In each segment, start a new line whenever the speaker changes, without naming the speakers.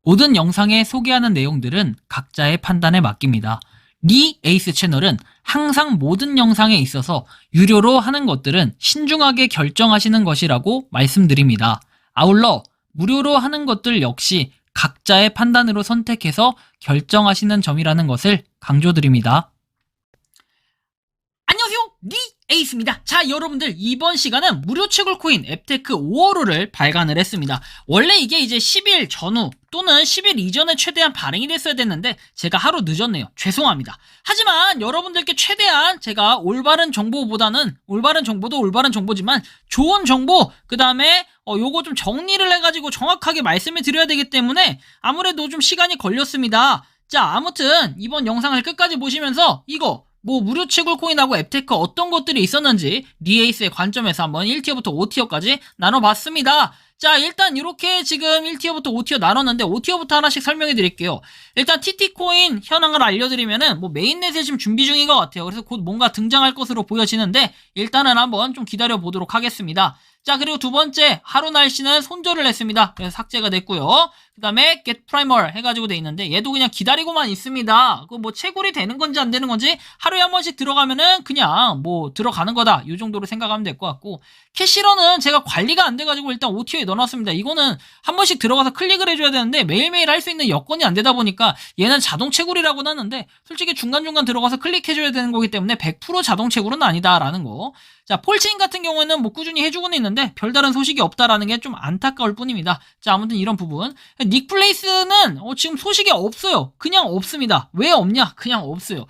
모든 영상에 소개하는 내용들은 각자의 판단에 맡깁니다. 리 에이스 채널은 항상 모든 영상에 있어서 유료로 하는 것들은 신중하게 결정하시는 것이라고 말씀드립니다. 아울러 무료로 하는 것들 역시 각자의 판단으로 선택해서 결정하시는 점이라는 것을 강조드립니다. 안녕하세요, 리 에이스입니다. 자, 여러분들, 이번 시간은 무료 채굴 코인 앱테크 5월호를 발간을 했습니다. 원래 이게 이제 10일 전후 또는 10일 이전에 최대한 발행이 됐어야 됐는데 제가 하루 늦었네요. 죄송합니다. 하지만 여러분들께 최대한 제가 올바른 정보보다는 올바른 정보도 올바른 정보지만 좋은 정보, 그 다음에 요거 좀 정리를 해가지고 정확하게 말씀을 드려야 되기 때문에 아무래도 좀 시간이 걸렸습니다. 자, 아무튼 이번 영상을 끝까지 보시면서 이거 무료 채굴 코인하고 앱테크 어떤 것들이 있었는지 리에이스의 관점에서 한번 1티어부터 5티어까지 나눠봤습니다. 자, 일단 이렇게 지금 1티어부터 5티어 나눴는데 5티어부터 하나씩 설명해 드릴게요. 일단 TT코인 현황을 알려드리면은 메인넷에 지금 준비 중인 것 같아요. 그래서 곧 뭔가 등장할 것으로 보여지는데 일단은 한번 좀 기다려 보도록 하겠습니다. 자, 그리고 두 번째, 하루 날씨는 손절을 했습니다. 그래서 삭제가 됐고요. 그 다음에 get primer 해가지고 돼 있는데 얘도 그냥 기다리고만 있습니다. 그 채굴이 되는 건지 안 되는 건지 하루에 한 번씩 들어가면은 그냥 들어가는 거다, 이 정도로 생각하면 될 것 같고, 캐시러는 제가 관리가 안 돼가지고 일단 OTO에 넣어놨습니다. 이거는 한 번씩 들어가서 클릭을 해줘야 되는데 매일매일 할 수 있는 여건이 안 되다 보니까 얘는 자동 채굴이라고는 하는데 솔직히 중간중간 들어가서 클릭해줘야 되는 거기 때문에 100% 자동 채굴은 아니다라는 거. 자, 폴체인 같은 경우에는 꾸준히 해주고는 있는데 별다른 소식이 없다라는 게 좀 안타까울 뿐입니다. 자, 아무튼 이런 부분. 닉플레이스는 지금 소식이 없어요. 그냥 없습니다. 왜 없냐? 그냥 없어요.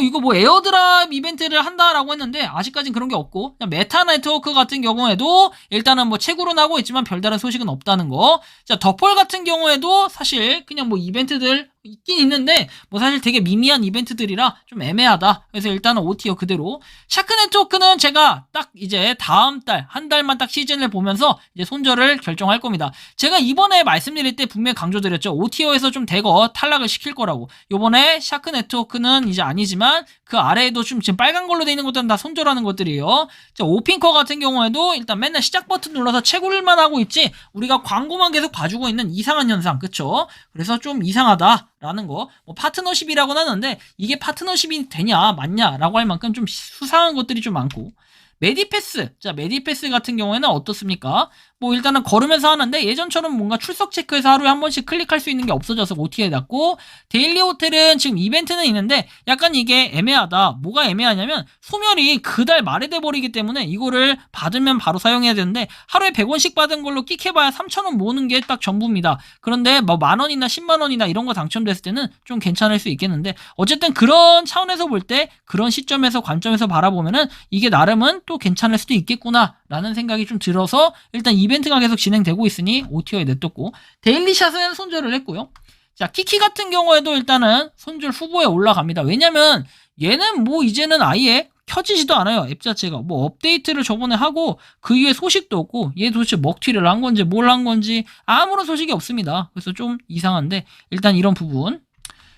이거 에어드랍 이벤트를 한다라고 했는데 아직까진 그런 게 없고, 메타 네트워크 같은 경우에도 일단은 채굴은 하고 있지만 별다른 소식은 없다는 거. 자, 더펄 같은 경우에도 사실 그냥 이벤트들 있긴 있는데 사실 되게 미미한 이벤트들이라 좀 애매하다. 그래서 일단은 5티어 그대로. 샤크 네트워크는 제가 딱 이제 다음 달 한 달만 딱 시즌을 보면서 이제 손절을 결정할 겁니다. 제가 이번에 말씀드릴 때 분명히 강조드렸죠. 5티어에서 좀 대거 탈락을 시킬 거라고. 요번에 샤크 네트워크는 이제 아니지만 그 아래에도 좀 지금 빨간 걸로 돼 있는 것들은 다 손절하는 것들이에요. 자, 오핑커 같은 경우에도 일단 맨날 시작 버튼 눌러서 채굴만 하고 있지 우리가 광고만 계속 봐주고 있는 이상한 현상, 그쵸? 그래서 좀 이상하다 라는 거. 파트너십이라고는 하는데 이게 파트너십이 되냐 맞냐 라고 할 만큼 좀 수상한 것들이 좀 많고. 메디패스. 자, 메디패스 같은 경우에는 어떻습니까? 일단은 걸으면서 하는데 예전처럼 뭔가 출석 체크해서 하루에 한 번씩 클릭할 수 있는 게 없어져서 OT에 놨고, 데일리 호텔은 지금 이벤트는 있는데 약간 이게 애매하다. 뭐가 애매하냐면 소멸이 그달 말에 돼버리기 때문에 이거를 받으면 바로 사용해야 되는데 하루에 100원씩 받은 걸로 끽해봐야 3,000원 모으는 게 딱 전부입니다. 그런데 만원이나 10만원이나 이런 거 당첨됐을 때는 좀 괜찮을 수 있겠는데, 어쨌든 그런 차원에서 볼 때 그런 시점에서 관점에서 바라보면은 이게 나름은 또 괜찮을 수도 있겠구나 라는 생각이 좀 들어서 일단 이벤트가 계속 진행되고 있으니 OTO에 냅뒀고, 데일리샷은 손절을 했고요. 자, 키키 같은 경우에도 일단은 손절 후보에 올라갑니다. 왜냐면 얘는 이제는 아예 켜지지도 않아요. 앱 자체가 업데이트를 저번에 하고 그 이후에 소식도 없고, 얘 도대체 먹튀를 한 건지 뭘 한 건지 아무런 소식이 없습니다. 그래서 좀 이상한데 일단 이런 부분.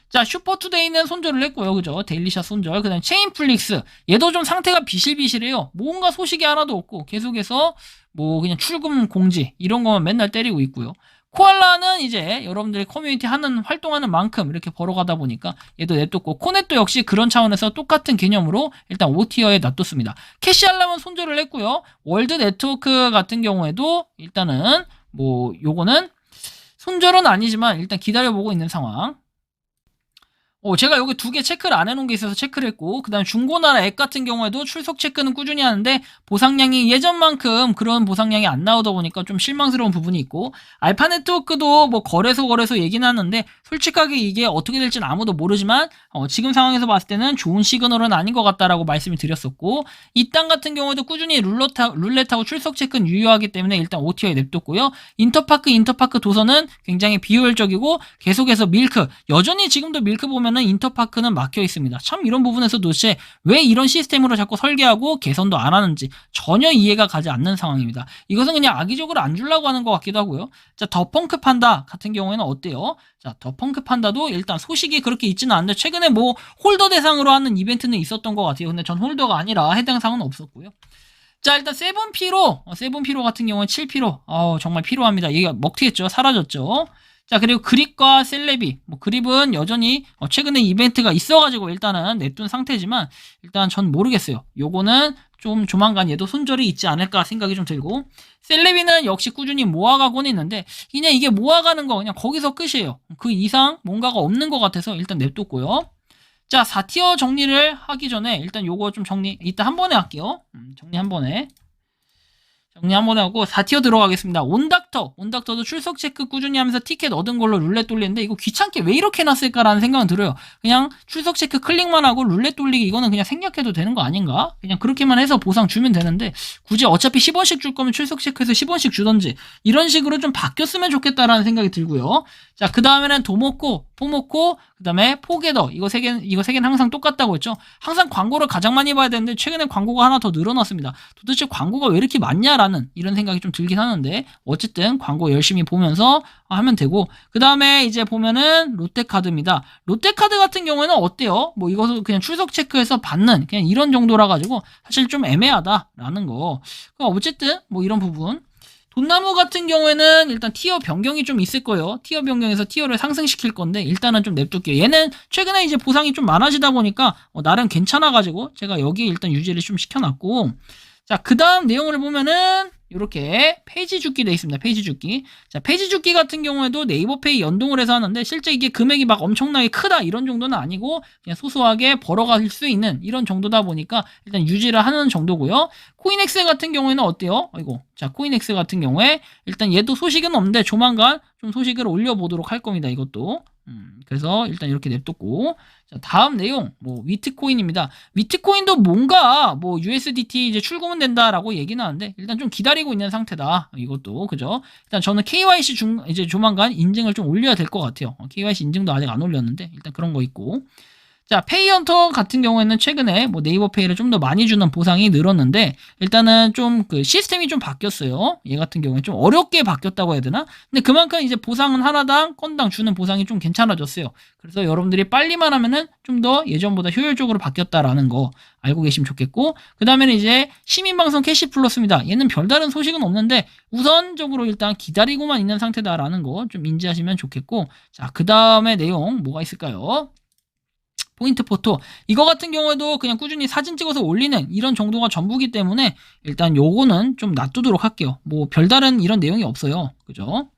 자, 슈퍼투데이는 손절을 했고요. 그죠? 데일리샷 손절. 그 다음에 체인플릭스. 얘도 좀 상태가 비실비실해요. 뭔가 소식이 하나도 없고 계속해서 그냥 출금 공지 이런 거만 맨날 때리고 있고요. 코알라는 이제 여러분들이 커뮤니티 활동하는 만큼 이렇게 벌어가다 보니까 얘도 냅뒀고, 코넷도 역시 그런 차원에서 똑같은 개념으로 일단 5티어에 놔뒀습니다. 캐시알람은 손절을 했고요. 월드 네트워크 같은 경우에도 일단은 요거는 손절은 아니지만 일단 기다려보고 있는 상황. 제가 여기 두 개 체크를 안 해놓은 게 있어서 체크를 했고, 그 다음에 중고나라 앱 같은 경우에도 출석 체크는 꾸준히 하는데 보상량이 예전만큼 그런 보상량이 안 나오다 보니까 좀 실망스러운 부분이 있고, 알파 네트워크도 거래소 얘기는 하는데 솔직하게 이게 어떻게 될지는 아무도 모르지만 지금 상황에서 봤을 때는 좋은 시그널은 아닌 것 같다라고 말씀을 드렸었고, 이 땅 같은 경우에도 꾸준히 룰렛하고 출석 체크는 유효하기 때문에 일단 OTO에 냅뒀고요. 인터파크 도서는 굉장히 비효율적이고 계속해서 밀크, 여전히 지금도 밀크 보면 인터파크는 막혀 있습니다. 참 이런 부분에서 도대체 왜 이런 시스템으로 자꾸 설계하고 개선도 안 하는지 전혀 이해가 가지 않는 상황입니다. 이것은 그냥 악의적으로 안 주려고 하는 것 같기도 하고요. 자, 더 펑크 판다 같은 경우에는 어때요? 자, 더 펑크 판다도 일단 소식이 그렇게 있지는 않은데 최근에 홀더 대상으로 하는 이벤트는 있었던 것 같아요. 근데 전 홀더가 아니라 해당 사항은 없었고요. 자, 일단 세븐피로 같은 경우는 7피로. 정말 필요합니다. 이게 먹튀했죠. 사라졌죠. 자, 그리고 그립과 셀레비. 뭐 그립은 여전히 최근에 이벤트가 있어가지고 일단은 냅둔 상태지만 일단 전 모르겠어요. 요거는 좀 조만간 얘도 손절이 있지 않을까 생각이 좀 들고, 셀레비는 역시 꾸준히 모아가고는 있는데 그냥 이게 모아가는 거 그냥 거기서 끝이에요. 그 이상 뭔가가 없는 것 같아서 일단 냅뒀고요. 자, 4티어 정리를 하기 전에 일단 요거 좀 정리 이따 한 번에 할게요. 정리 한 번에 하고 4티어 들어가겠습니다. 온닥터도 출석 체크 꾸준히 하면서 티켓 얻은 걸로 룰렛 돌리는데 이거 귀찮게 왜 이렇게 해놨을까라는 생각은 들어요. 그냥 출석 체크 클릭만 하고 룰렛 돌리기 이거는 그냥 생략해도 되는 거 아닌가? 그냥 그렇게만 해서 보상 주면 되는데 굳이 어차피 10원씩 줄 거면 출석 체크해서 10원씩 주던지 이런 식으로 좀 바뀌었으면 좋겠다라는 생각이 들고요. 자, 그 다음에는 도모코, 포모코, 그 다음에 포게더. 이거 세 개는 항상 똑같다고 했죠. 항상 광고를 가장 많이 봐야 되는데 최근에 광고가 하나 더 늘어났습니다. 도대체 광고가 왜 이렇게 많냐라는 이런 생각이 좀 들긴 하는데 어쨌든 광고 열심히 보면서 하면 되고, 그 다음에 이제 보면은 롯데카드입니다. 롯데카드 같은 경우에는 어때요? 뭐 이것을 그냥 출석 체크해서 받는 그냥 이런 정도라 가지고 사실 좀 애매하다라는 거. 어쨌든 뭐 이런 부분. 돈나무 같은 경우에는 일단 티어 변경이 좀 있을 거예요. 티어 변경해서 티어를 상승시킬 건데 일단은 좀 냅둘게요. 얘는 최근에 이제 보상이 좀 많아지다 보니까 나름 괜찮아가지고 제가 여기에 일단 유지를 좀 시켜놨고, 자, 그 다음 내용을 보면은 이렇게 페이지 줍기 돼 있습니다. 페이지 줍기. 자, 페이지 줍기 같은 경우에도 네이버페이 연동을 해서 하는데 실제 이게 금액이 막 엄청나게 크다 이런 정도는 아니고 그냥 소소하게 벌어갈 수 있는 이런 정도다 보니까 일단 유지를 하는 정도고요. 코인엑스 같은 경우에는 어때요? 자, 코인엑스 같은 경우에 일단 얘도 소식은 없는데 조만간 좀 소식을 올려보도록 할 겁니다. 이것도. 그래서 일단 이렇게 냅뒀고, 자, 다음 내용 뭐 위트코인입니다. 위트코인도 뭔가 뭐 USDT 이제 출금은 된다라고 얘기는 하는데 일단 좀 기다리고 있는 상태다. 이것도 그죠? 일단 저는 KYC 이제 조만간 인증을 좀 올려야 될 것 같아요. KYC 인증도 아직 안 올렸는데 일단 그런 거 있고. 자, 페이헌터 같은 경우에는 최근에 뭐 네이버페이를 좀 더 많이 주는 보상이 늘었는데 일단은 좀 그 시스템이 좀 바뀌었어요. 얘 같은 경우에 좀 어렵게 바뀌었다고 해야 되나? 근데 그만큼 이제 보상은 하나당 건당 주는 보상이 좀 괜찮아졌어요. 그래서 여러분들이 빨리만 하면은 좀 더 예전보다 효율적으로 바뀌었다라는 거 알고 계시면 좋겠고, 그 다음에는 이제 시민방송 캐시 플러스입니다. 얘는 별다른 소식은 없는데 우선적으로 일단 기다리고만 있는 상태다라는 거 좀 인지하시면 좋겠고, 자, 그 다음에 내용 뭐가 있을까요? 포인트 포토. 이거 같은 경우에도 그냥 꾸준히 사진 찍어서 올리는 이런 정도가 전부기 때문에 일단 요거는 좀 놔두도록 할게요. 뭐 별다른 이런 내용이 없어요. 그죠?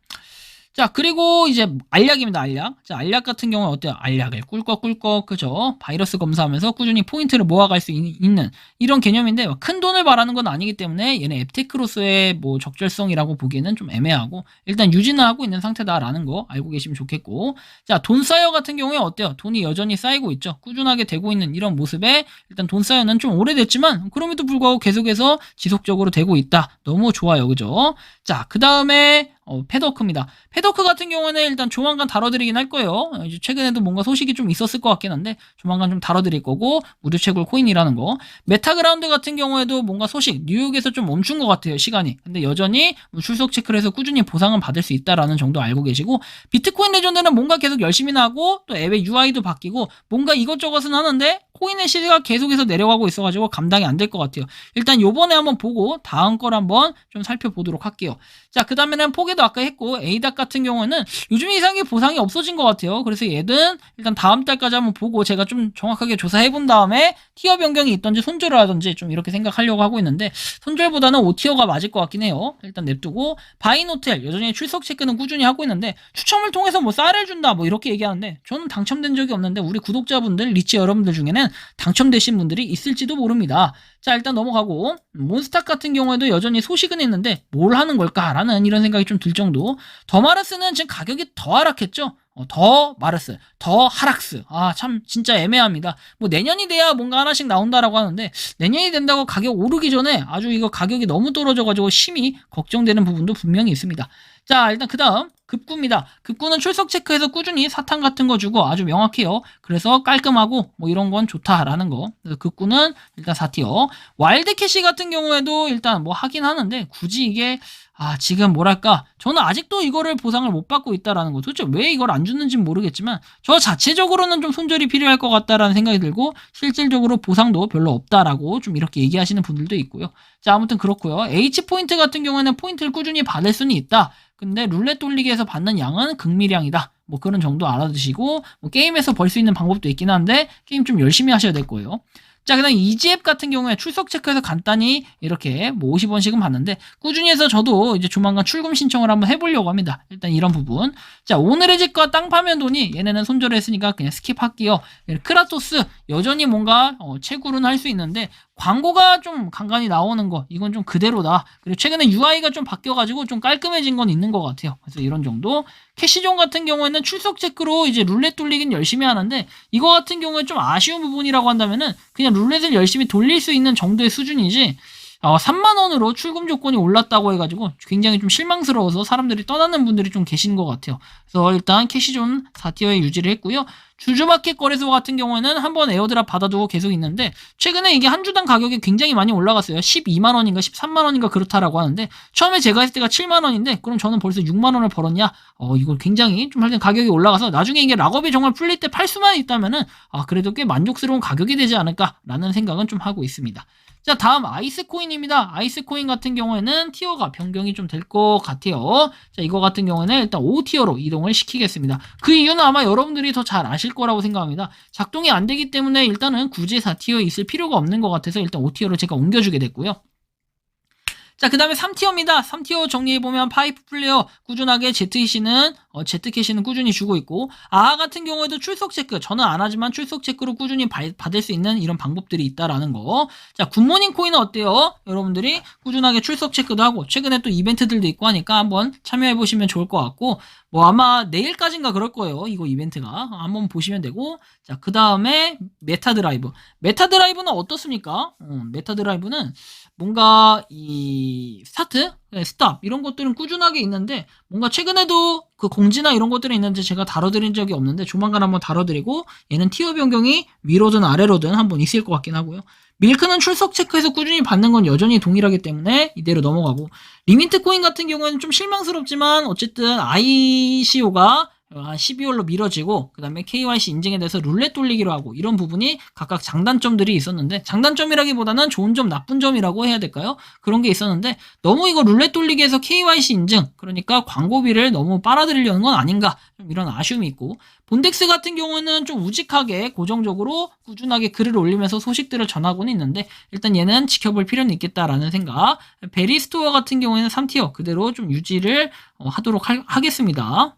자, 그리고 이제 알약입니다. 알약. 자, 알약 같은 경우는 어때요? 알약을 꿀꺽꿀꺽, 그죠? 바이러스 검사하면서 꾸준히 포인트를 모아갈 수 있는 이런 개념인데 큰 돈을 바라는 건 아니기 때문에 얘는 앱테크로서의 뭐 적절성이라고 보기에는 좀 애매하고 일단 유지는 하고 있는 상태다라는 거 알고 계시면 좋겠고, 자, 돈 쌓여 같은 경우에 어때요? 돈이 여전히 쌓이고 있죠. 꾸준하게 되고 있는 이런 모습에 일단 돈 쌓여는 좀 오래됐지만 그럼에도 불구하고 계속해서 지속적으로 되고 있다. 너무 좋아요. 그죠? 자, 그 다음에 패더크입니다. 패더크 같은 경우는 일단 조만간 다뤄드리긴 할 거예요. 이제 최근에도 뭔가 소식이 좀 있었을 것 같긴 한데 조만간 좀 다뤄드릴 거고, 무료 채굴 코인이라는 거. 메타그라운드 같은 경우에도 뭔가 소식 뉴욕에서 좀 멈춘 것 같아요, 시간이. 근데 여전히 출석 체크를 해서 꾸준히 보상은 받을 수 있다라는 정도 알고 계시고, 비트코인 레전드는 뭔가 계속 열심히 나고 또 앱의 UI도 바뀌고 뭔가 이것저것은 하는데 코인의 시세가 계속해서 내려가고 있어가지고 감당이 안 될 것 같아요. 일단 요번에 한번 보고 다음 걸 한번 좀 살펴보도록 할게요. 자, 그 다음에는 포게도 아까 했고, 에이닥 같은 경우에는 요즘 이상하게 보상이 없어진 것 같아요. 그래서 얘는 일단 다음 달까지 한번 보고 제가 좀 정확하게 조사해본 다음에 티어 변경이 있던지 손절을 하던지 좀 이렇게 생각하려고 하고 있는데 손절보다는 5티어가 맞을 것 같긴 해요. 일단 냅두고, 바인호텔 여전히 출석 체크는 꾸준히 하고 있는데 추첨을 통해서 뭐 쌀을 준다 뭐 이렇게 얘기하는데 저는 당첨된 적이 없는데 우리 구독자분들, 리치 여러분들 중에는 당첨되신 분들이 있을지도 모릅니다. 자, 일단 넘어가고, 몬스탁 같은 경우에도 여전히 소식은 있는데 뭘 하는 걸까라는 이런 생각이 좀 들 정도. 더 마르스는 지금 가격이 더 하락했죠. 더 마르스, 더 하락스. 아, 참 진짜 애매합니다. 뭐 내년이 돼야 뭔가 하나씩 나온다라고 하는데 내년이 된다고 가격 오르기 전에 아주 이거 가격이 너무 떨어져가지고 심히 걱정되는 부분도 분명히 있습니다. 자, 일단 그 다음 급구입니다. 급구는 출석 체크해서 꾸준히 사탕 같은 거 주고 아주 명확해요. 그래서 깔끔하고 뭐 이런 건 좋다라는 거. 그래서 급구는 일단 4티어. 와일드캐시 같은 경우에도 일단 뭐 하긴 하는데 굳이 이게 지금 뭐랄까, 저는 아직도 이거를 보상을 못 받고 있다라는 거. 도대체 왜 이걸 안 주는지는 모르겠지만 저 자체적으로는 좀 손절이 필요할 것 같다라는 생각이 들고 실질적으로 보상도 별로 없다라고 좀 이렇게 얘기하시는 분들도 있고요. 자, 아무튼 그렇고요. H포인트 같은 경우에는 포인트를 꾸준히 받을 수는 있다. 근데 룰렛 돌리기에서 받는 양은 극미량이다. 뭐 그런 정도 알아두시고, 뭐 게임에서 벌 수 있는 방법도 있긴 한데 게임 좀 열심히 하셔야 될 거예요. 자, 그다음 이지앱 같은 경우에 출석 체크해서 간단히 이렇게 뭐 50원씩은 받는데 꾸준히 해서 저도 이제 조만간 출금 신청을 한번 해보려고 합니다. 일단 이런 부분. 자, 오늘의 집과 땅 파면 돈이 얘네는 손절을 했으니까 그냥 스킵할게요. 크라토스 여전히 뭔가 채굴은 할 수 있는데 광고가 좀 간간히 나오는 거 이건 좀 그대로다. 그리고 최근에 UI가 좀 바뀌어가지고 좀 깔끔해진 건 있는 것 같아요. 그래서 이런 정도. 캐시존 같은 경우에는 출석 체크로 이제 룰렛 돌리긴 열심히 하는데 이거 같은 경우에 좀 아쉬운 부분이라고 한다면은 그냥 룰렛을 열심히 돌릴 수 있는 정도의 수준이지 3만원으로 출금 조건이 올랐다고 해가지고 굉장히 좀 실망스러워서 사람들이 떠나는 분들이 좀 계신 것 같아요. 그래서 일단 캐시존 4티어에 유지를 했고요. 주주마켓 거래소 같은 경우에는 한번 에어드랍 받아두고 계속 있는데 최근에 이게 한 주당 가격이 굉장히 많이 올라갔어요. 12만원인가 13만원인가 그렇다라고 하는데 처음에 제가 했을 때가 7만원인데 그럼 저는 벌써 6만원을 벌었냐? 이거 굉장히 좀 하여튼 가격이 올라가서 나중에 이게 락업이 정말 풀릴 때 팔 수만 있다면은 그래도 꽤 만족스러운 가격이 되지 않을까라는 생각은 좀 하고 있습니다. 자, 다음 아이스코인입니다. 아이스코인 같은 경우에는 티어가 변경이 좀 될 것 같아요. 자, 이거 같은 경우에는 일단 5티어로 이동을 시키겠습니다. 그 이유는 아마 여러분들이 더 잘 아실 거라고 생각합니다. 작동이 안 되기 때문에 일단은 굳이 4티어에 있을 필요가 없는 것 같아서 일단 5티어로 제가 옮겨주게 됐고요. 자, 그 다음에 3티어입니다. 3티어 정리해보면 파이프 플레이어 꾸준하게 Z캐시는 꾸준히 주고 있고 같은 경우에도 출석 체크 저는 안 하지만 출석 체크로 꾸준히 받을 수 있는 이런 방법들이 있다라는 거. 자, 굿모닝 코인은 어때요? 여러분들이 꾸준하게 출석 체크도 하고 최근에 또 이벤트들도 있고 하니까 한번 참여해보시면 좋을 것 같고 뭐 아마 내일까지인가 그럴 거예요. 이거 이벤트가 한번 보시면 되고 자, 그 다음에 메타드라이브. 메타드라이브는 어떻습니까? 메타드라이브는 뭔가 이 스타트, 스탑 이런 것들은 꾸준하게 있는데 뭔가 최근에도 그 공지나 이런 것들이 있는데 제가 다뤄드린 적이 없는데 조만간 한번 다뤄드리고 얘는 티어 변경이 위로든 아래로든 한번 있을 것 같긴 하고요. 밀크는 출석 체크해서 꾸준히 받는 건 여전히 동일하기 때문에 이대로 넘어가고 리미트 코인 같은 경우에는 좀 실망스럽지만 어쨌든 ICO가 12월로 미뤄지고 그 다음에 KYC 인증에 대해서 룰렛 돌리기로 하고 이런 부분이 각각 장단점들이 있었는데 장단점이라기보다는 좋은 점 나쁜 점이라고 해야 될까요? 그런 게 있었는데 너무 이거 룰렛 돌리기에서 KYC 인증 그러니까 광고비를 너무 빨아들이려는 건 아닌가 좀 이런 아쉬움이 있고 본덱스 같은 경우는 좀 우직하게 고정적으로 꾸준하게 글을 올리면서 소식들을 전하고는 있는데 일단 얘는 지켜볼 필요는 있겠다라는 생각. 베리스토어 같은 경우에는 3티어 그대로 좀 유지를 하도록 하겠습니다.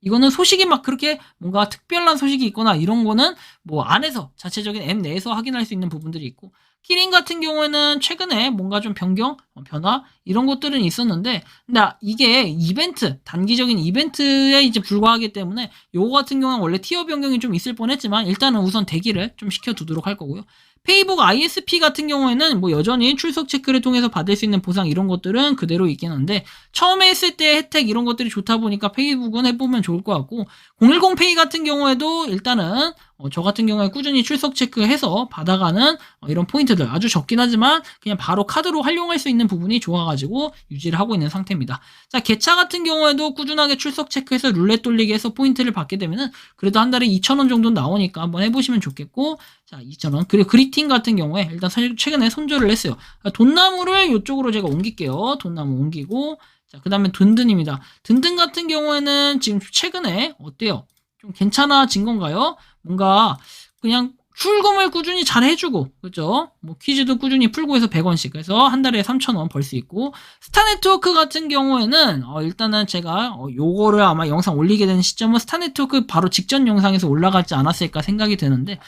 이거는 소식이 막 그렇게 뭔가 특별한 소식이 있거나 이런 거는 뭐 안에서 자체적인 앱 내에서 확인할 수 있는 부분들이 있고 키링 같은 경우에는 최근에 뭔가 좀 변경, 변화 이런 것들은 있었는데 근데 이게 이벤트, 단기적인 이벤트에 이제 불과하기 때문에 요거 같은 경우는 원래 티어 변경이 좀 있을 뻔했지만 일단은 우선 대기를 좀 시켜두도록 할 거고요. 페이북 ISP 같은 경우에는 뭐 여전히 출석 체크를 통해서 받을 수 있는 보상 이런 것들은 그대로 있긴 한데 처음에 했을 때 혜택 이런 것들이 좋다 보니까 페이북은 해보면 좋을 것 같고 010페이 같은 경우에도 일단은 저 같은 경우에 꾸준히 출석 체크해서 받아가는 이런 포인트들 아주 적긴 하지만 그냥 바로 카드로 활용할 수 있는 부분이 좋아가지고 유지를 하고 있는 상태입니다. 자, 개차 같은 경우에도 꾸준하게 출석 체크해서 룰렛 돌리기 해서 포인트를 받게 되면은 그래도 한 달에 2,000원 정도 나오니까 한번 해보시면 좋겠고 자, 2,000원. 그리고 그리팅 같은 경우에 일단 사실 최근에 손절을 했어요. 돈나무를 이쪽으로 제가 옮길게요. 돈나무 옮기고 자, 그 다음에 든든입니다. 든든 같은 경우에는 지금 최근에 어때요? 좀 괜찮아진 건가요? 뭔가 그냥 출금을 꾸준히 잘 해주고 그죠? 뭐 퀴즈도 꾸준히 풀고 해서 100원씩 그래서 한 달에 3,000원 벌 수 있고 스타네트워크 같은 경우에는 일단은 제가 요거를 아마 영상 올리게 되는 시점은 스타네트워크 바로 직전 영상에서 올라가지 않았을까 생각이 드는데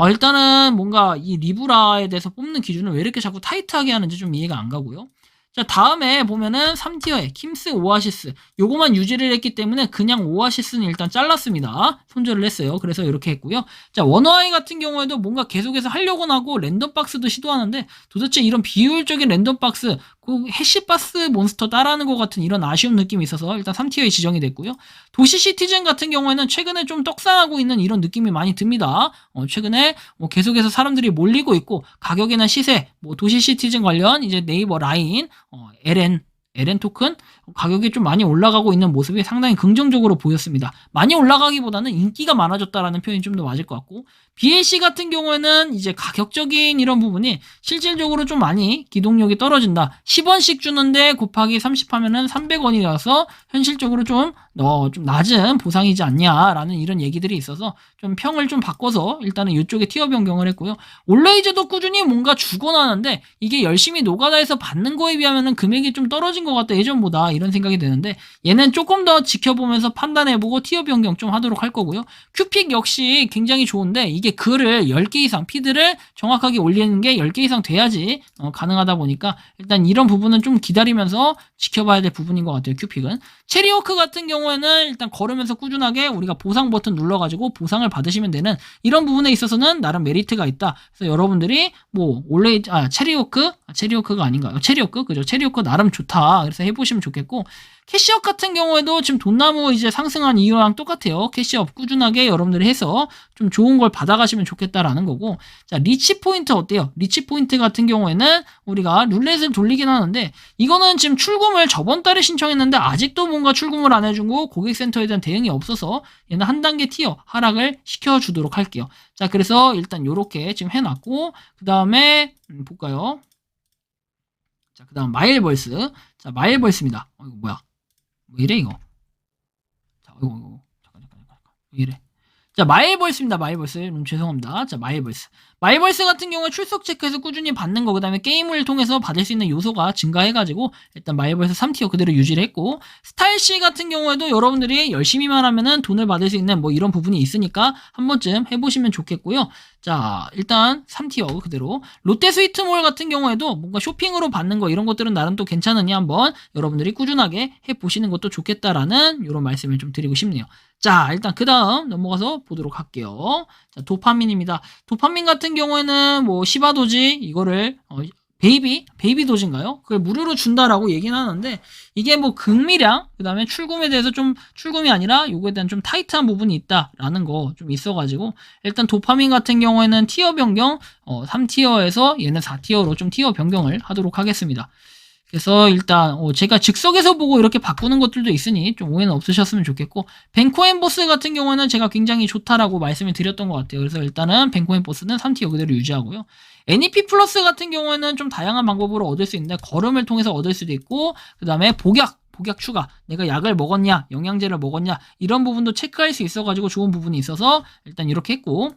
일단은 뭔가 이 리브라에 대해서 뽑는 기준을 왜 이렇게 자꾸 타이트하게 하는지 좀 이해가 안 가고요. 자, 다음에 보면은 3티어에 킴스 오아시스 요거만 유지를 했기 때문에 그냥 오아시스는 일단 잘랐습니다. 손절을 했어요. 그래서 이렇게 했고요. 자, 원어아이 같은 경우에도 뭔가 계속해서 하려고 하고 랜덤박스도 시도하는데 도대체 이런 비효율적인 랜덤박스 그 해시박스 몬스터 따라하는 것 같은 이런 아쉬운 느낌이 있어서 일단 3티어에 지정이 됐고요. 도시 시티즌 같은 경우에는 최근에 좀 떡상하고 있는 이런 느낌이 많이 듭니다. 최근에 뭐 계속해서 사람들이 몰리고 있고 가격이나 시세 뭐 도시 시티즌 관련 이제 네이버 라인 LN 토큰 가격이 좀 많이 올라가고 있는 모습이 상당히 긍정적으로 보였습니다. 많이 올라가기보다는 인기가 많아졌다라는 표현이 좀 더 맞을 것 같고, BLC 같은 경우에는 이제 가격적인 이런 부분이 실질적으로 좀 많이 기동력이 떨어진다. 10원씩 주는데 곱하기 30 하면은 300원이라서 현실적으로 좀 낮은 보상이지 않냐라는 이런 얘기들이 있어서 좀 평을 좀 바꿔서 일단은 이쪽에 티어 변경을 했고요. 올레이즈도 꾸준히 뭔가 주곤 하는데 이게 열심히 노가다에서 받는 거에 비하면은 금액이 좀 떨어진 것 같다 예전보다, 이런 생각이 드는데 얘는 조금 더 지켜보면서 판단해보고 티어 변경 좀 하도록 할 거고요. 큐픽 역시 굉장히 좋은데 이게 글을 10개 이상 피드를 정확하게 올리는 게 10개 이상 돼야지 가능하다 보니까 일단 이런 부분은 좀 기다리면서 지켜봐야 될 부분인 것 같아요. 큐픽은 체리워크 같은 경우에는 일단 걸으면서 꾸준하게 우리가 보상 버튼 눌러가지고 보상을 받으시면 되는 이런 부분에 있어서는 나름 메리트가 있다. 그래서 여러분들이 뭐 체리워크가 아닌가요? 체리워크, 그죠? 체리워크 나름 좋다. 그래서 해보시면 좋겠고, 캐시업 같은 경우에도 지금 돈나무 이제 상승한 이유랑 똑같아요. 캐시업 꾸준하게 여러분들이 해서 좀 좋은 걸 받아가시면 좋겠다라는 거고, 자, 리치 포인트 어때요? 리치 포인트 같은 경우에는 우리가 룰렛을 돌리긴 하는데 이거는 지금 출금을 저번 달에 신청했는데 아직도 뭔가 출금을 안 해주고 고객센터에 대한 대응이 없어서 얘는 한 단계 티어 하락을 시켜주도록 할게요. 자, 그래서 일단 요렇게 지금 해놨고, 그 다음에 볼까요? 자, 그 다음 마일벌스. 자, 마일벌스입니다. 이거 뭐야? 왜 이래 이거? 자, 이거 잠깐. 왜 이래? 자, 마일벌스입니다. 마일벌스. 죄송합니다. 자, 마일벌스. 마일벌스 같은 경우에 출석 체크해서 꾸준히 받는 거, 그 다음에 게임을 통해서 받을 수 있는 요소가 증가해가지고 일단 마일벌스 3티어 그대로 유지를 했고, 스타일C 같은 경우에도 여러분들이 열심히만 하면은 돈을 받을 수 있는 뭐 이런 부분이 있으니까 한 번쯤 해보시면 좋겠고요. 자, 일단 3티어 그대로. 롯데 스위트몰 같은 경우에도 뭔가 쇼핑으로 받는 거 이런 것들은 나름 또 괜찮으니 한번 여러분들이 꾸준하게 해보시는 것도 좋겠다라는 이런 말씀을 좀 드리고 싶네요. 자, 일단 그 다음 넘어가서 보도록 할게요. 자, 도파민입니다. 도파민 같은 경우에는 뭐 시바도지 이거를 베이비 도지인가요? 그걸 무료로 준다라고 얘기는 하는데 이게 뭐 극미량, 그 다음에 출금에 대해서 좀 출금이 아니라 요거에 대한 좀 타이트한 부분이 있다라는 거 좀 있어가지고 일단 도파민 같은 경우에는 티어 변경 3티어에서 얘는 4티어로 좀 티어 변경을 하도록 하겠습니다. 그래서 일단 제가 즉석에서 보고 이렇게 바꾸는 것들도 있으니 좀 오해는 없으셨으면 좋겠고, 벤코엔 보스 같은 경우는 제가 굉장히 좋다라고 말씀을 드렸던 것 같아요. 그래서 일단은 벤코엔 보스는 3티어 그대로 유지하고요. NEP 플러스 같은 경우에는 좀 다양한 방법으로 얻을 수 있는데 걸음을 통해서 얻을 수도 있고, 그 다음에 복약 추가, 내가 약을 먹었냐 영양제를 먹었냐 이런 부분도 체크할 수 있어가지고 좋은 부분이 있어서 일단 이렇게 했고,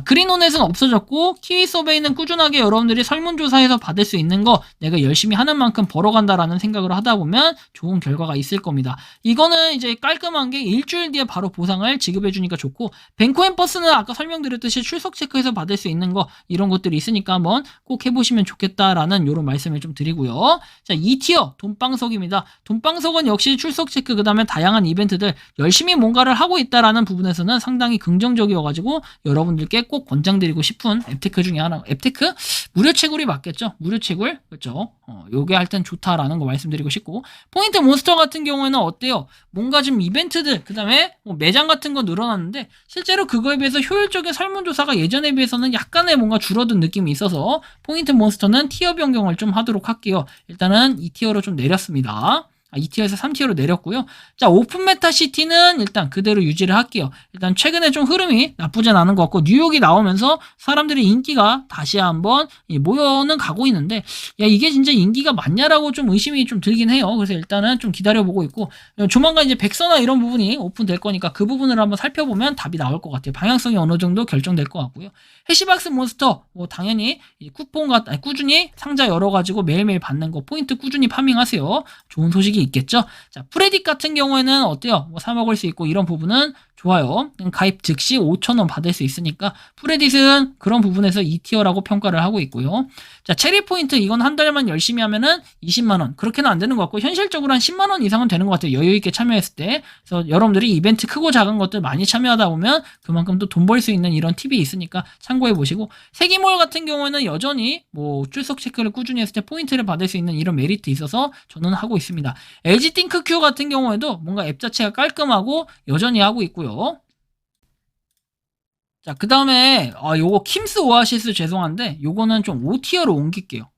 그린온넷은 없어졌고, 키위 서베이는 꾸준하게 여러분들이 설문조사에서 받을 수 있는 거 내가 열심히 하는 만큼 벌어간다라는 생각으로 하다 보면 좋은 결과가 있을 겁니다. 이거는 이제 깔끔한 게 일주일 뒤에 바로 보상을 지급해주니까 좋고, 벤코앤버스는 아까 설명드렸듯이 출석 체크해서 받을 수 있는 거 이런 것들이 있으니까 한번 꼭 해보시면 좋겠다라는 이런 말씀을 좀 드리고요. 자, 2티어 돈방석입니다. 돈방석은 역시 출석 체크, 그 다음에 다양한 이벤트들 열심히 뭔가를 하고 있다라는 부분에서는 상당히 긍정적이어가지고 여러분들께 꼭 권장드리고 싶은 앱테크 중에 하나. 앱테크 무료 채굴이 맞겠죠? 무료 채굴, 그렇죠? 요게 하여튼 좋다라는 거 말씀드리고 싶고, 포인트 몬스터 같은 경우에는 어때요? 뭔가 좀 이벤트들, 그 다음에 뭐 매장 같은 거 늘어났는데 실제로 그거에 비해서 효율적인 설문조사가 예전에 비해서는 약간의 뭔가 줄어든 느낌이 있어서 포인트 몬스터는 티어 변경을 좀 하도록 할게요. 일단은 2티어로 좀 내렸습니다. 2티어에서 3티어로 내렸고요. 자, 오픈 메타 시티는 일단 그대로 유지를 할게요. 일단 최근에 좀 흐름이 나쁘진 않은 것 같고, 뉴욕이 나오면서 사람들의 인기가 다시 한번 모여는 가고 있는데, 야, 이게 진짜 인기가 많냐라고 좀 의심이 좀 들긴 해요. 그래서 일단은 좀 기다려보고 있고, 조만간 이제 백서나 이런 부분이 오픈될 거니까 그 부분을 한번 살펴보면 답이 나올 것 같아요. 방향성이 어느 정도 결정될 것 같고요. 해시박스 몬스터, 뭐 당연히 쿠폰 꾸준히 상자 열어가지고 매일매일 받는 거 포인트 꾸준히 파밍하세요. 좋은 소식이 있겠죠. 자, 프레딧 같은 경우에는 어때요? 뭐 사 먹을 수 있고 이런 부분은 좋아요. 가입 즉시 5,000원 받을 수 있으니까 프레딧은 그런 부분에서 2티어라고 평가를 하고 있고요. 자, 체리 포인트 이건 한 달만 열심히 하면은 20만원. 그렇게는 안 되는 것 같고 현실적으로 한 10만원 이상은 되는 것 같아요. 여유 있게 참여했을 때. 그래서 여러분들이 이벤트 크고 작은 것들 많이 참여하다 보면 그만큼 또 돈 벌 수 있는 이런 팁이 있으니까 참고해 보시고, 세기몰 같은 경우에는 여전히 뭐 출석 체크를 꾸준히 했을 때 포인트를 받을 수 있는 이런 메리트 있어서 저는 하고 있습니다. LG 띵크큐 같은 경우에도 뭔가 앱 자체가 깔끔하고 여전히 하고 있고요. 자, 그 다음에 요거 킴스 오아시스 죄송한데 요거는 좀 5티어로 옮길게요.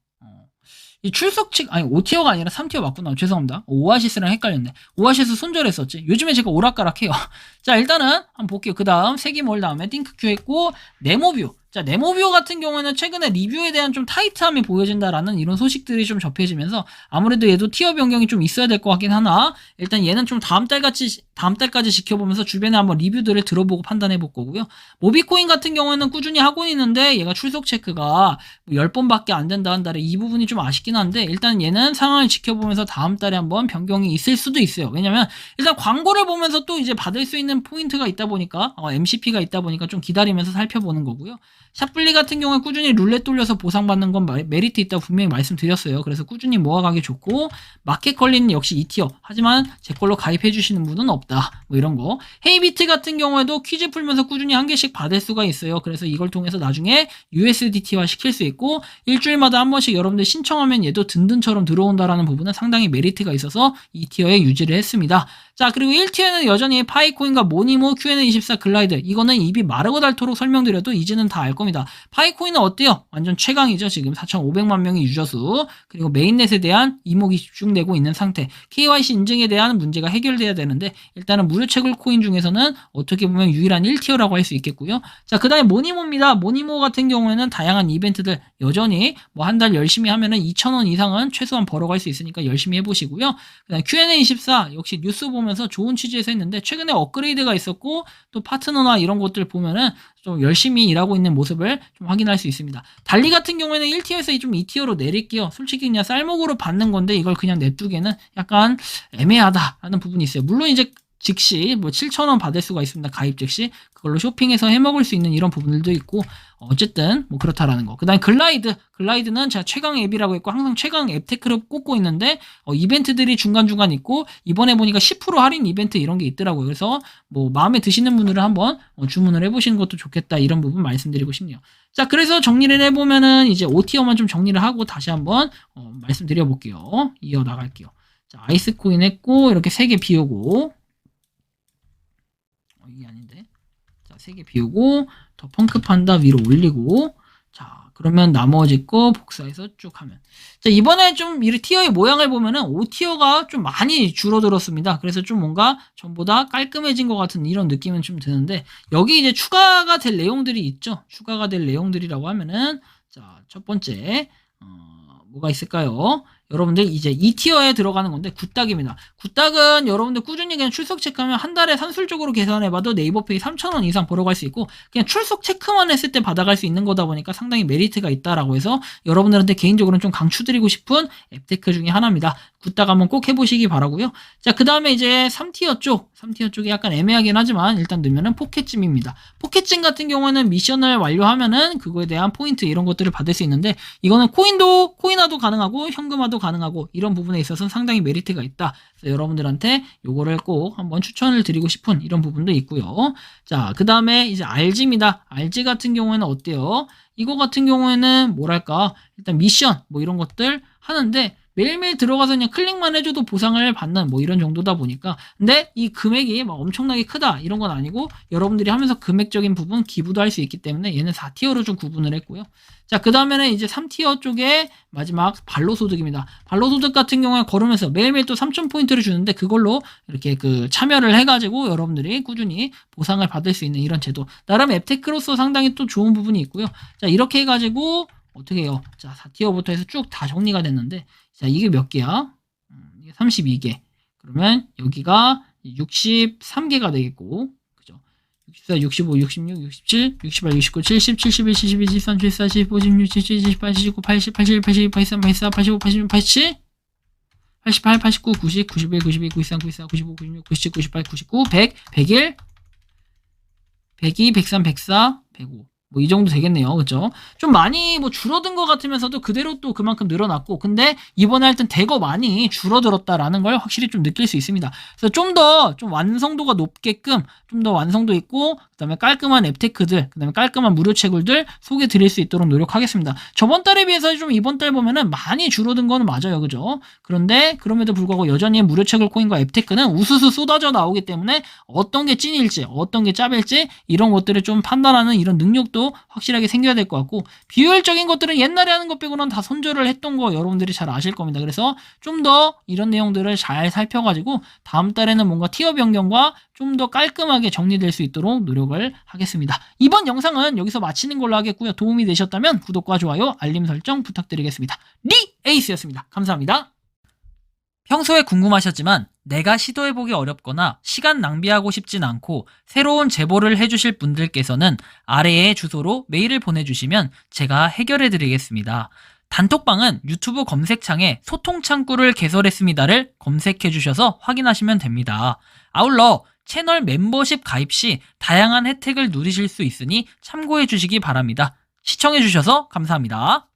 이 출석책, 아니, 5티어가 아니라 3티어 맞구나. 죄송합니다. 오아시스랑 헷갈렸네. 오아시스 손절했었지. 요즘에 제가 오락가락해요. 자, 일단은 한번 볼게요. 그 다음, 세기몰 다음에 띵크큐 했고, 네모뷰. 자, 네모뷰 같은 경우에는 최근에 리뷰에 대한 좀 타이트함이 보여진다라는 이런 소식들이 좀 접해지면서 아무래도 얘도 티어 변경이 좀 있어야 될 것 같긴 하나, 일단 얘는 좀 다음 달까지 지켜보면서 주변에 한번 리뷰들을 들어보고 판단해 볼 거고요. 모비코인 같은 경우에는 꾸준히 하고 있는데 얘가 출석 체크가 10번밖에 안 된다 한달에 이 부분이 좀 아쉽긴 한데, 일단 얘는 상황을 지켜보면서 다음 달에 한번 변경이 있을 수도 있어요. 왜냐면 일단 광고를 보면서 또 이제 받을 수 있는 포인트가 있다 보니까, MCP가 있다 보니까 좀 기다리면서 살펴보는 거고요. 샷블리 같은 경우에 꾸준히 룰렛 돌려서 보상받는 건 메리트 있다고 분명히 말씀드렸어요. 그래서 꾸준히 모아가기 좋고, 마켓 걸리는 역시 2티어. 하지만 제 걸로 가입해주시는 분은 없다. 뭐 이런 거. 헤이비트 같은 경우에도 퀴즈 풀면서 꾸준히 한 개씩 받을 수가 있어요. 그래서 이걸 통해서 나중에 USDT화 시킬 수 있고, 일주일마다 한 번씩 여러분들 신청하면 얘도 든든처럼 들어온다라는 부분은 상당히 메리트가 있어서 2티어에 유지를 했습니다. 자, 그리고 1티어는 여전히 파이코인과 모니모, Q&A24 글라이드. 이거는 입이 마르고 닳도록 설명드려도 이제는 다 알 겁니다. 파이코인은 어때요? 완전 최강이죠. 지금 4,500만 명의 유저수. 그리고 메인넷에 대한 이목이 집중되고 있는 상태. KYC 인증에 대한 문제가 해결돼야 되는데, 일단은 무료 채굴 코인 중에서는 어떻게 보면 유일한 1티어라고 할 수 있겠고요. 자, 그 다음에 모니모입니다. 모니모 같은 경우에는 다양한 이벤트들 여전히 뭐 한 달 열심히 하면은 2,000원 이상은 최소한 벌어갈 수 있으니까 열심히 해보시고요. 그 다음에 Q&A24 역시 뉴스 보면서 좋은 취지에서 했는데, 최근에 업그레이드가 있었고 또 파트너나 이런 것들 보면은 좀 열심히 일하고 있는 모습을 좀 확인할 수 있습니다. 달리 같은 경우에는 1티어에서 좀 2티어로 내릴게요. 솔직히 그냥 쌀목으로 받는 건데 이걸 그냥 냅두기에는 약간 애매하다라는 부분이 있어요. 물론 이제 즉시 뭐 7,000원 받을 수가 있습니다. 가입 즉시 그걸로 쇼핑해서 해먹을 수 있는 이런 부분들도 있고, 어쨌든 뭐 그렇다라는 거. 그 다음에 글라이드는 제가 최강 앱이라고 했고 항상 최강 앱 테크를 꼽고 있는데, 이벤트들이 중간중간 있고 이번에 보니까 10% 할인 이벤트 이런 게 있더라고요. 그래서 뭐 마음에 드시는 분들은 한번 주문을 해보시는 것도 좋겠다, 이런 부분 말씀드리고 싶네요. 자, 그래서 정리를 해보면은 이제 5티어만 좀 정리를 하고 다시 한번 말씀드려 볼게요. 이어나갈게요. 자, 아이스코인 했고 이렇게 3개 비우고, 이게 아닌데. 자, 3개 비우고, 더 펑크 판다 위로 올리고, 자, 그러면 나머지 거 복사해서 쭉 하면. 자, 이번에 좀 이 티어의 모양을 보면은 5티어가 좀 많이 줄어들었습니다. 그래서 좀 뭔가 전보다 깔끔해진 것 같은 이런 느낌은 좀 드는데, 여기 이제 추가가 될 내용들이 있죠. 추가가 될 내용들이라고 하면은, 자, 첫 번째, 뭐가 있을까요? 여러분들 이제 2티어에 들어가는 건데, 굿닥입니다. 굿닥은 여러분들 꾸준히 그냥 출석 체크하면 한 달에 산술적으로 계산해봐도 네이버페이 3,000원 이상 벌어갈 수 있고, 그냥 출석 체크만 했을 때 받아갈 수 있는 거다 보니까 상당히 메리트가 있다라고 해서 여러분들한테 개인적으로는 좀 강추드리고 싶은 앱테크 중에 하나입니다. 굿닥 한번 꼭 해보시기 바라고요. 자, 그 다음에 이제 3티어 쪽이 약간 애매하긴 하지만 일단 넣으면은 포켓짐입니다. 포켓짐 같은 경우는 미션을 완료하면은 그거에 대한 포인트 이런 것들을 받을 수 있는데, 이거는 코인화도 가능하고 현금화도 가능하고 이런 부분에 있어서는 상당히 메리트가 있다. 그래서 여러분들한테 요거를 꼭 한번 추천을 드리고 싶은 이런 부분도 있고요. 자, 그 다음에 이제 RG입니다. RG 같은 경우에는 어때요? 이거 같은 경우에는 뭐랄까, 일단 미션 뭐 이런 것들 하는데 매일매일 들어가서 그냥 클릭만 해줘도 보상을 받는 뭐 이런 정도다 보니까, 근데 이 금액이 막 엄청나게 크다 이런 건 아니고 여러분들이 하면서 금액적인 부분 기부도 할 수 있기 때문에 얘는 4티어로 좀 구분을 했고요. 자, 그 다음에는 이제 3티어 쪽에 마지막 발로소득입니다. 발로소득 같은 경우에 걸으면서 매일매일 또 3,000포인트를 주는데, 그걸로 이렇게 그 참여를 해가지고 여러분들이 꾸준히 보상을 받을 수 있는 이런 제도. 나름 앱테크로서 상당히 또 좋은 부분이 있고요. 자, 이렇게 해가지고 어떻게 해요? 자, 4티어부터 해서 쭉 다 정리가 됐는데, 자, 이게 몇 개야? 이게 32개. 그러면 여기가 63개가 되겠고, 그죠? 64, 65, 66, 67, 68, 69, 70, 71, 72, 73, 74, 75, 76, 77, 78, 79, 80, 81, 82, 83, 84, 85, 86, 87, 88, 89, 90, 91, 92, 93, 94, 95, 96, 97, 98, 99, 100, 101, 102, 103, 104, 105. 뭐 이 정도 되겠네요. 그죠? 좀 많이 뭐 줄어든 것 같으면서도 그대로 또 그만큼 늘어났고, 근데 이번에 할 땐 대거 많이 줄어들었다라는 걸 확실히 좀 느낄 수 있습니다. 그래서 좀 더 좀 완성도가 높게끔 좀 더 완성도 있고, 그다음에 깔끔한 앱테크들, 그다음에 깔끔한 무료 채굴들 소개 드릴 수 있도록 노력하겠습니다. 저번 달에 비해서 좀 이번 달 보면은 많이 줄어든 거는 맞아요. 그죠? 그런데 그럼에도 불구하고 여전히 무료 채굴 코인과 앱테크는 우수수 쏟아져 나오기 때문에 어떤 게 찐일지 어떤 게 짭일지 이런 것들을 좀 판단하는 이런 능력도 습관도 확실하게 생겨야 될 것 같고, 비효율적인 것들은 옛날에 하는 것 빼고는 다 손절을 했던 거 여러분들이 잘 아실 겁니다. 그래서 좀 더 이런 내용들을 잘 살펴가지고 다음 달에는 뭔가 티어 변경과 좀 더 깔끔하게 정리될 수 있도록 노력을 하겠습니다. 이번 영상은 여기서 마치는 걸로 하겠고요. 도움이 되셨다면 구독과 좋아요, 알림 설정 부탁드리겠습니다. 리에이스였습니다. 감사합니다. 평소에 궁금하셨지만 내가 시도해보기 어렵거나 시간 낭비하고 싶진 않고 새로운 제보를 해주실 분들께서는 아래의 주소로 메일을 보내주시면 제가 해결해드리겠습니다. 단톡방은 유튜브 검색창에 소통창구를 개설했습니다를 검색해주셔서 확인하시면 됩니다. 아울러 채널 멤버십 가입 시 다양한 혜택을 누리실 수 있으니 참고해주시기 바랍니다. 시청해주셔서 감사합니다.